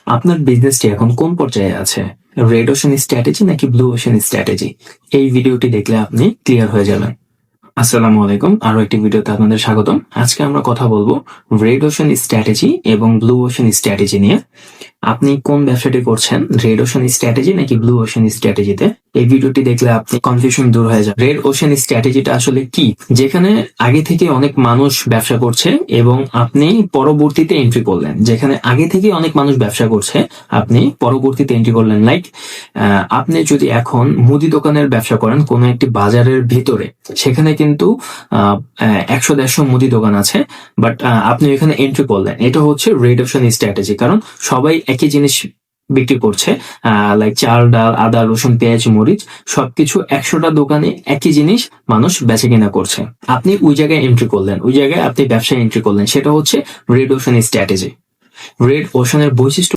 আপনার বিজনেসটি এখন কোন পর্যায়ে আছে? রেড ওশান স্ট্র্যাটেজি নাকি ব্লু ওশান স্ট্র্যাটেজি? এই ভিডিওটি দেখলে আপনি ক্লিয়ার হয়ে যাবেন। আসসালামু আলাইকুম, আরো একটি ভিডিওতে আপনাদের স্বাগতম। আজকে আমরা কথা বলবো রেড ওশান স্ট্র্যাটেজি এবং ব্লু ওশান স্ট্র্যাটেজি নিয়ে। আপনি কোন ব্যবসাটি করছেন, রেড ওশান স্ট্র্যাটেজি নাকি ব্লু ওশান স্ট্র্যাটেজিতে? এই ভিডিওটি দেখলে আপনি কনফিউশন দূর হয়ে যাবে। রেড ওশান স্ট্র্যাটেজিটা আসলে কি? যেখানে আগে থেকে অনেক মানুষ ব্যবসা করছে এবং আপনি পরবর্তীতে এন্ট্রি করলেন। যেখানে আগে থেকে অনেক মানুষ ব্যবসা করছে, আপনি পরবর্তীতে এন্ট্রি করলেন। লাইক আপনি যদি এখন মুদি দোকানের ব্যবসা করেন কোনো একটি বাজারের ভিতরে, সেখানে কিন্তু 100-150 মুদি দোকান আছে, বাট আপনি এখানে এন্ট্রি করলেন। এটা হচ্ছে রেড ওশান স্ট্র্যাটেজি, কারণ সবাই একই জিনিস বিক্রি করছে। লাইক চাল, ডাল, আদা, রসুন, পেঁয়াজ, মরিচ সবকিছু 100টা দোকানে একই জিনিস মানুষ বেচা কিনা করছে। আপনি ওই জায়গায় এন্ট্রি করলেন, ওই জায়গায় আপনি ব্যবসায় এন্ট্রি করলেন, সেটা হচ্ছে রেড ওশান স্ট্র্যাটেজি। রেড ওশানের বৈশিষ্ট্য